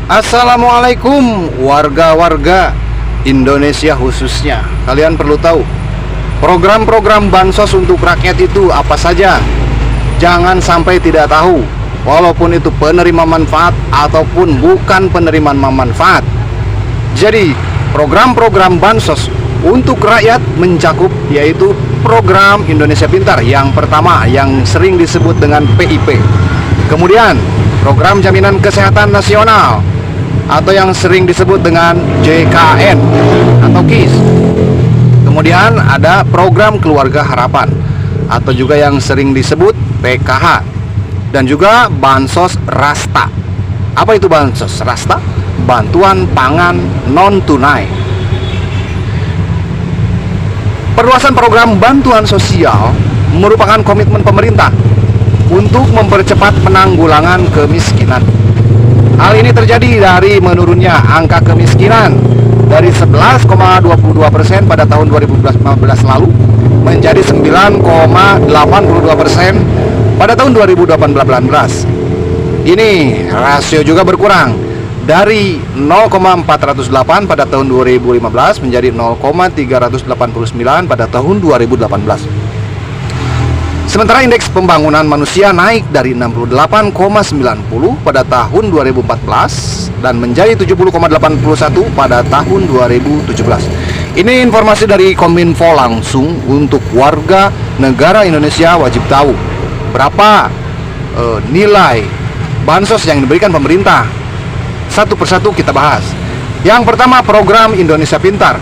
Assalamualaikum warga-warga Indonesia khususnya. Kalian perlu tahu program-program bansos untuk rakyat itu apa saja. Jangan sampai tidak tahu, walaupun itu penerima manfaat ataupun bukan penerima manfaat. Jadi program-program bansos untuk rakyat mencakup yaitu program Indonesia Pintar yang pertama yang sering disebut dengan PIP. Kemudian program Jaminan Kesehatan Nasional atau yang sering disebut dengan JKN atau KIS. Kemudian ada program Keluarga Harapan atau juga yang sering disebut PKH, dan juga Bansos Rasta. Apa itu Bansos Rasta? Bantuan pangan non tunai. Perluasan program bantuan sosial merupakan komitmen pemerintah untuk mempercepat penanggulangan kemiskinan. Hal ini terjadi dari menurunnya angka kemiskinan dari 11,22% pada tahun 2015 lalu menjadi 9,82% pada tahun 2018. Ini rasio juga berkurang dari 0,408 pada tahun 2015 menjadi 0,389 pada tahun 2018. Sementara indeks pembangunan manusia naik dari 68,90 pada tahun 2014 dan menjadi 70,81 pada tahun 2017. Ini informasi dari Kominfo langsung untuk warga negara Indonesia wajib tahu berapa nilai bansos yang diberikan pemerintah. Satu persatu kita bahas. Yang pertama, program Indonesia Pintar.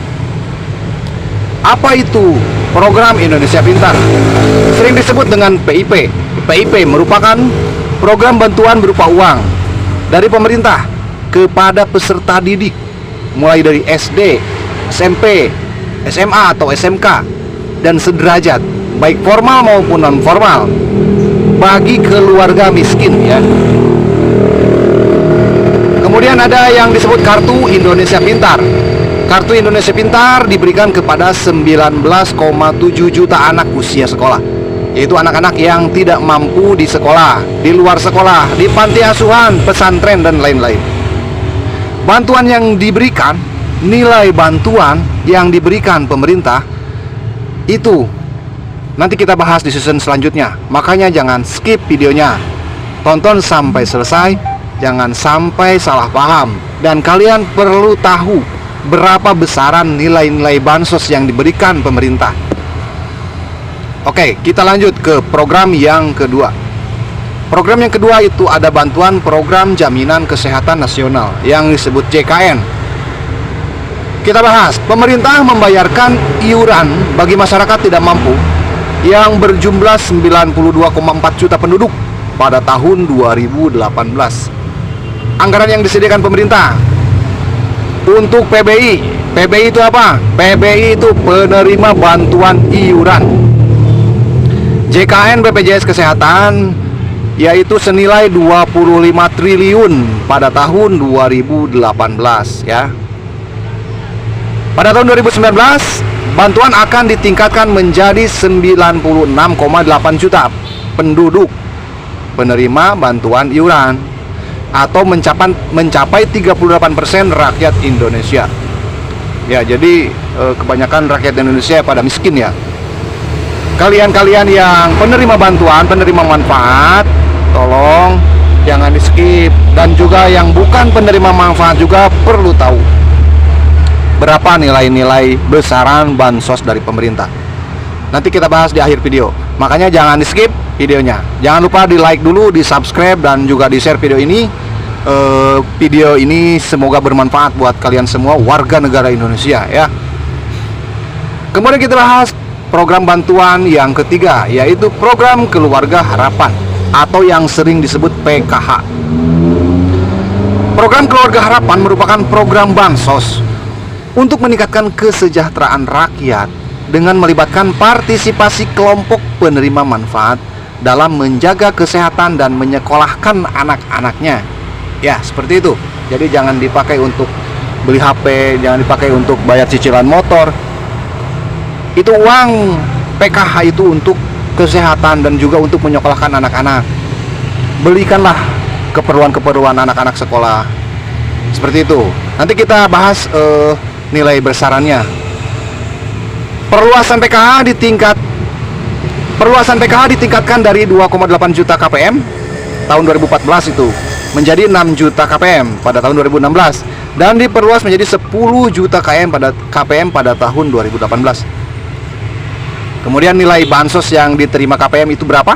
Apa itu program Indonesia Pintar? Sering disebut dengan PIP. PIP merupakan program bantuan berupa uang dari pemerintah kepada peserta didik mulai dari SD, SMP, SMA atau SMK dan sederajat, baik formal maupun non formal, bagi keluarga miskin ya. Kemudian ada yang disebut Kartu Indonesia Pintar. Kartu Indonesia Pintar diberikan kepada 19,7 juta anak usia sekolah, yaitu anak-anak yang tidak mampu di sekolah, di luar sekolah, di panti asuhan, pesantren, dan lain-lain. Bantuan yang diberikan, nilai bantuan yang diberikan pemerintah itu nanti kita bahas di season selanjutnya. Makanya jangan skip videonya, tonton sampai selesai, jangan sampai salah paham. Dan kalian perlu tahu berapa besaran nilai-nilai bansos yang diberikan pemerintah. Oke, kita lanjut ke program yang kedua. Program yang kedua itu ada bantuan program Jaminan Kesehatan Nasional yang disebut JKN. Kita bahas, pemerintah membayarkan iuran bagi masyarakat tidak mampu yang berjumlah 92,4 juta penduduk pada tahun 2018. Anggaran yang disediakan pemerintah untuk PBI. PBI itu apa? PBI itu penerima bantuan iuran. JKN BPJS Kesehatan yaitu senilai 25 triliun pada tahun 2018 ya. Pada tahun 2019 bantuan akan ditingkatkan menjadi 96,8 juta penduduk penerima bantuan iuran, atau mencapai 38% rakyat Indonesia. Ya, jadi kebanyakan rakyat Indonesia pada miskin ya. Kalian-kalian yang penerima bantuan, penerima manfaat, tolong jangan di skip. Dan juga yang bukan penerima manfaat juga perlu tahu berapa nilai-nilai besaran bansos dari pemerintah. Nanti kita bahas di akhir video. Makanya jangan di skip videonya. Jangan lupa di like dulu, di subscribe, dan juga di share video ini. Video ini semoga bermanfaat buat kalian semua warga negara Indonesia ya. Kemudian kita bahas program bantuan yang ketiga, yaitu program Keluarga Harapan atau yang sering disebut PKH. Program Keluarga Harapan merupakan program bansos untuk meningkatkan kesejahteraan rakyat dengan melibatkan partisipasi kelompok penerima manfaat dalam menjaga kesehatan dan menyekolahkan anak-anaknya. Ya, seperti itu. Jadi jangan dipakai untuk beli HP, jangan dipakai untuk bayar cicilan motor. Itu uang PKH itu untuk kesehatan dan juga untuk menyekolahkan anak-anak. Belikanlah keperluan-keperluan anak-anak sekolah. Seperti itu. Nanti kita bahas nilai besarannya. Perluasan PKH ditingkatkan dari 2,8 juta KPM tahun 2014 itu menjadi 6 juta KPM pada tahun 2016 dan diperluas menjadi 10 juta KPM pada tahun 2018. Kemudian nilai bansos yang diterima KPM itu berapa?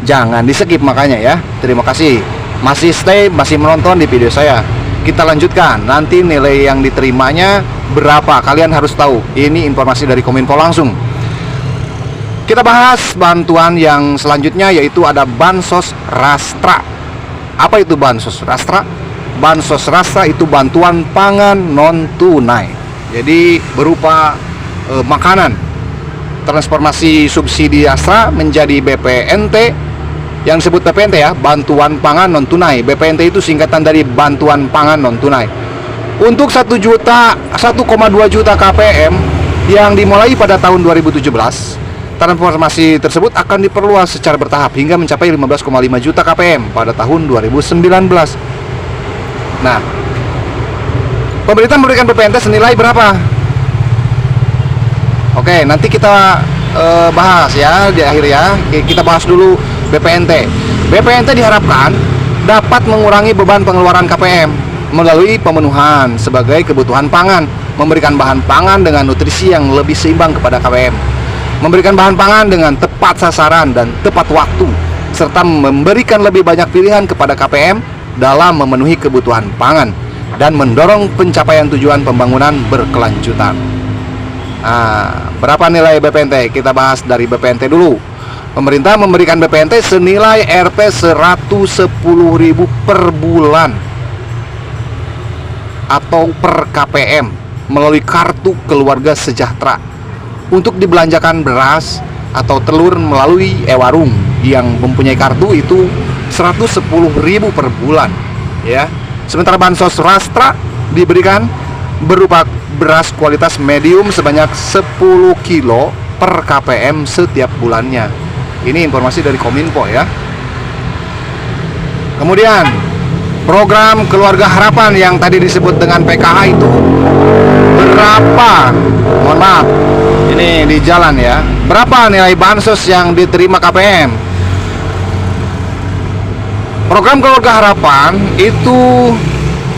Jangan di-skip makanya ya. Terima kasih. Masih stay, masih menonton di video saya. Kita lanjutkan. Nanti nilai yang diterimanya berapa? Kalian harus tahu. Ini informasi dari Kominfo langsung. Kita bahas bantuan yang selanjutnya, yaitu ada Bansos Rastra. Apa itu Bansos Rastra? Bansos Rastra itu bantuan pangan non tunai. Jadi berupa makanan. Transformasi subsidi Rastra menjadi BPNT, yang disebut BPNT ya, bantuan pangan non tunai. BPNT itu singkatan dari bantuan pangan non tunai. Untuk 1,2 juta KPM yang dimulai pada tahun 2017, transformasi tersebut akan diperluas secara bertahap hingga mencapai 15,5 juta KPM pada tahun 2019. Nah, pemerintah memberikan BPNT senilai berapa? Oke, nanti kita bahas ya di akhir ya. Kita bahas dulu BPNT. BPNT diharapkan dapat mengurangi beban pengeluaran KPM melalui pemenuhan sebagai kebutuhan pangan, memberikan bahan pangan dengan nutrisi yang lebih seimbang kepada KPM, memberikan bahan pangan dengan tepat sasaran dan tepat waktu, serta memberikan lebih banyak pilihan kepada KPM dalam memenuhi kebutuhan pangan dan mendorong pencapaian tujuan pembangunan berkelanjutan. Nah, berapa nilai BPNT? Kita bahas dari BPNT dulu. Pemerintah memberikan BPNT senilai Rp 110.000 per bulan atau per KPM melalui kartu keluarga sejahtera untuk dibelanjakan beras atau telur melalui e-warung. Yang mempunyai kartu itu 110.000 per bulan ya. Sementara Bansos Rastra diberikan berupa beras kualitas medium sebanyak 10 kilo per KPM setiap bulannya. Ini informasi dari Kominfo ya. Kemudian program Keluarga Harapan yang tadi disebut dengan PKH itu berapa? Mohon maaf, ini di jalan ya. Berapa nilai bansos yang diterima KPM? Program Keluarga Harapan itu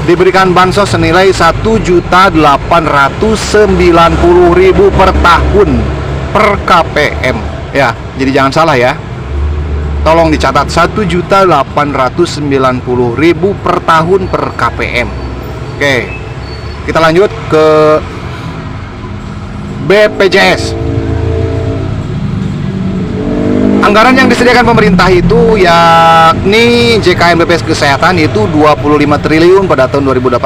diberikan bansos senilai 1.890.000 per tahun per KPM ya. Jadi jangan salah ya. Tolong dicatat 1.890.000 per tahun per KPM. Oke. Kita lanjut ke BPJS. Anggaran yang disediakan pemerintah itu yakni JKN BPJS Kesehatan itu 25 triliun pada tahun 2018,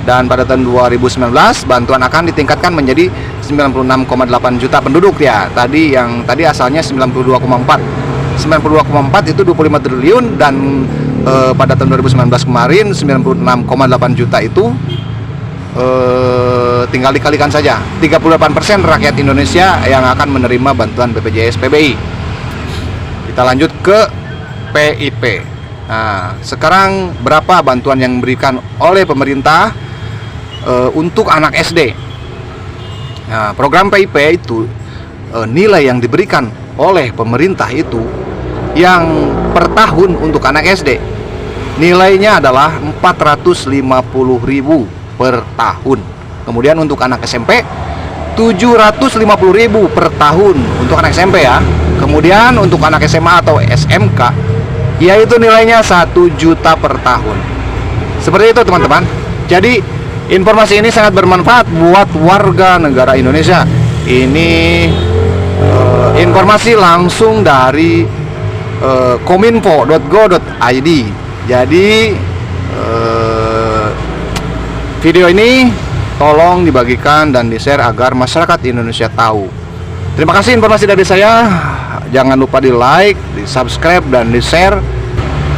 dan pada tahun 2019 bantuan akan ditingkatkan menjadi 96,8 juta penduduk ya. Tadi asalnya 92,4 itu 25 triliun, dan pada tahun 2019 kemarin 96,8 juta itu tinggal dikalikan saja. 38% rakyat Indonesia yang akan menerima bantuan BPJS PBI. Kita lanjut ke PIP. Nah, sekarang berapa bantuan yang diberikan oleh pemerintah untuk anak SD? Nah, program PIP itu nilai yang diberikan oleh pemerintah itu yang per tahun untuk anak SD nilainya adalah 450.000 per tahun. Kemudian untuk anak SMP 750.000 per tahun untuk anak SMP ya. Kemudian untuk anak SMA atau SMK yaitu nilainya 1 juta per tahun. Seperti itu teman-teman. Jadi informasi ini sangat bermanfaat buat warga negara Indonesia. Ini informasi langsung dari kominfo.go.id. Jadi video ini tolong dibagikan dan di-share agar masyarakat Indonesia tahu. Terima kasih informasi dari saya. Jangan lupa di-like, di-subscribe, dan di-share.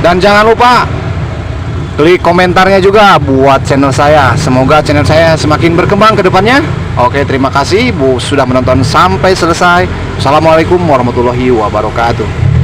Dan jangan lupa klik komentarnya juga buat channel saya. Semoga channel saya semakin berkembang ke depannya. Oke, terima kasih sudah menonton sampai selesai. Assalamualaikum warahmatullahi wabarakatuh.